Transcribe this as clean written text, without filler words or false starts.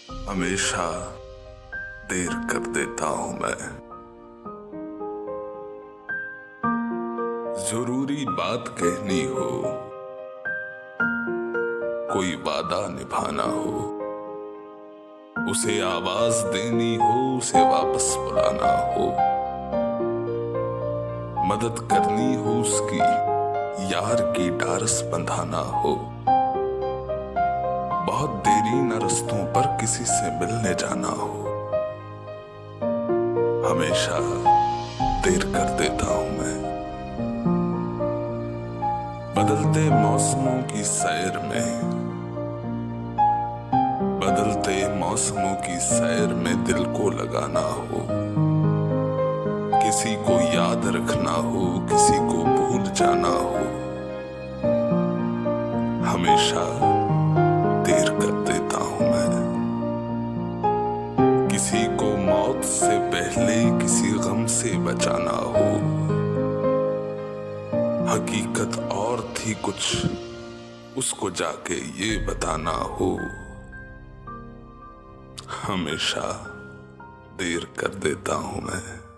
हमेशा देर कर देता हूं मैं। जरूरी बात कहनी हो, कोई वादा निभाना हो, उसे आवाज देनी हो, उसे वापस बुलाना हो, मदद करनी हो उसकी, यार की डारस बंधाना हो, बहुत देरी न रस्तों पर किसी से मिलने जाना हो, हमेशा देर कर देता हूं मैं। बदलते मौसमों की सैर में, बदलते मौसमों की सैर में दिल को लगाना हो, किसी को याद रखना हो, किसी को भूल जाना हो, हमेशा देर कर देता हूं मैं। किसी को मौत से पहले किसी गम से बचाना हो, हकीकत और थी कुछ, उसको जाके ये बताना हो, हमेशा देर कर देता हूं मैं।